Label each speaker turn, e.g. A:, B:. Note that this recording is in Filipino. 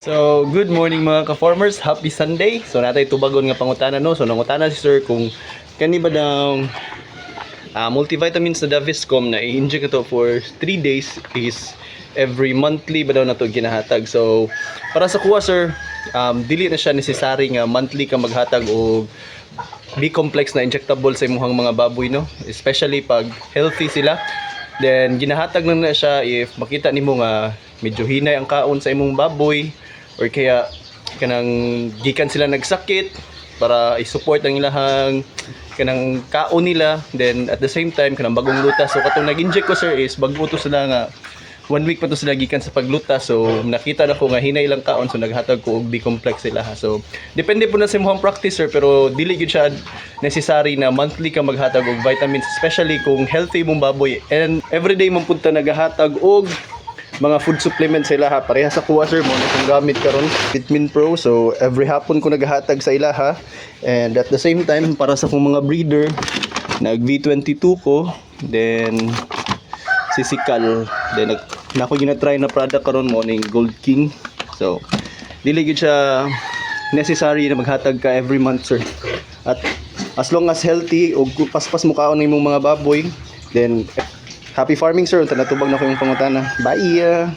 A: So, good morning mga ka-farmers. Happy Sunday. So, natay tubagon nga pangutana no. So, nangutana si sir kung kani ba daw multivitamins na Daviscom na i-inject ito for 3 days is every monthly ba daw na ito ginahatag. So, para sa kuha sir, dili na siya necessary nga monthly ka maghatag o B-complex na injectable sa imuhang mga baboy no. Especially pag healthy sila. Then, ginahatag na siya if makita nimo nga medyo hinay ang kaon sa imong baboy or kaya kanang gikan sila nagsakit para i-support ang ilahang kanang kaon nila. Then at the same time kanang bagong lutas, so katong nag-inject ko sir is bago to sila nga 1 week pa to sila gikan sa paglutas, so nakita na ko nga hinay lang kaon, so naghatag ko og B-complex sila ha. So depende po na sa imong practice sir, pero dili gyud siya necessary na monthly ka maghatag og vitamins, especially kung healthy mong baboy and everyday mong punta naghatag og mga food supplements sila ha. Pareha sa kuha sir mo na kung gamit karon Vitamin Pro, so every hapon ko naghatag sa ila ha. And at the same time para sa kong mga breeder nag V22 ko, then sisikal, then nako gina-try na product karon mo ning Gold King. So dili gyud siya necessary na maghatag ka every month sir, at as long as healthy og paspas mo kaon nimong mga baboy, then happy farming sir. Unta natubag na ko yung pangutana. Bye.